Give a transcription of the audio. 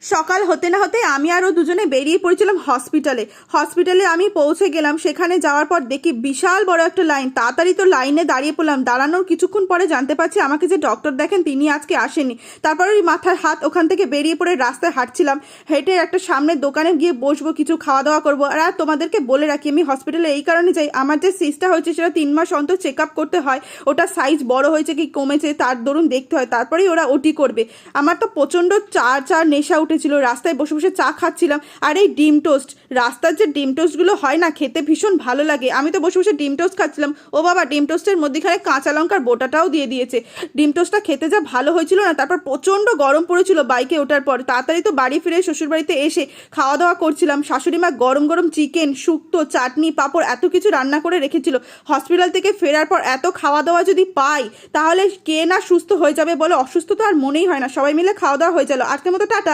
সকাল হতে না হতে আমি আর ও দুজনে বেরিয়ে পড়েছিলাম হসপিটালে আমি পৌঁছে গেলাম। সেখানে যাওয়ার পর দেখি বিশাল বড় একটা লাইন। তাড়াতাড়ি তো লাইনে দাঁড়িয়ে পড়লাম। দাঁড়ানোর কিছুক্ষণ পরে জানতে পারছি আমাকে যে ডক্টর দেখেন তিনি আজকে আসেনি। তারপর ওই মাথার হাত ওখান থেকে বেরিয়ে পড়ে রাস্তায় হাঁটছিলাম। হেঁটে একটা সামনের দোকানে গিয়ে বসবো, কিছু খাওয়া দাওয়া করবো। আর তোমাদেরকে বলে রাখি, আমি হসপিটালে এই কারণে যাই, আমার যে সিস্টটা হয়েছে সেটা 3 মাস অন্তর চেক আপ করতে হয়। ওটা সাইজ বড় হয়েছে কি কমেছে তার দরুন দেখতে হয়, তারপরেই ওরা ওটি করবে। আমার তো প্রচণ্ড চা নেশা উঠেছিল, রাস্তায় বসে বসে চা খাচ্ছিলাম। আর এই ডিম টোস্ট, রাস্তার যে ডিম টোস্টগুলো হয় না, খেতে ভীষণ ভালো লাগে। আমি তো বসে বসে ডিম টোস্ট খাচ্ছিলাম। ও বাবা, ডিম টোস্টের মধ্যেখানে কাঁচা লঙ্কার বোটাটাও দিয়ে দিয়েছে। ডিম টোস্টটা খেতে যা ভালো হয়েছিল না। তারপর প্রচণ্ড গরম পড়েছিল বাইকে ওঠার পর। তাড়াতাড়ি তো বাড়ি ফিরে শ্বশুরবাড়িতে এসে খাওয়া দাওয়া করছিলাম। শাশুড়ি মা গরম গরম চিকেন, শুক্তো, চাটনি, পাঁপড় এত কিছু রান্না করে রেখেছিল। হসপিটাল থেকে ফেরার পর এত খাওয়া দাওয়া যদি পাই তাহলে কে না সুস্থ হয়ে যাবে বলো। অসুস্থ তো আর মনেই হয় না। সবাই মিলে খাওয়া দাওয়া হয়ে গেল। আজকের মতো টাটা।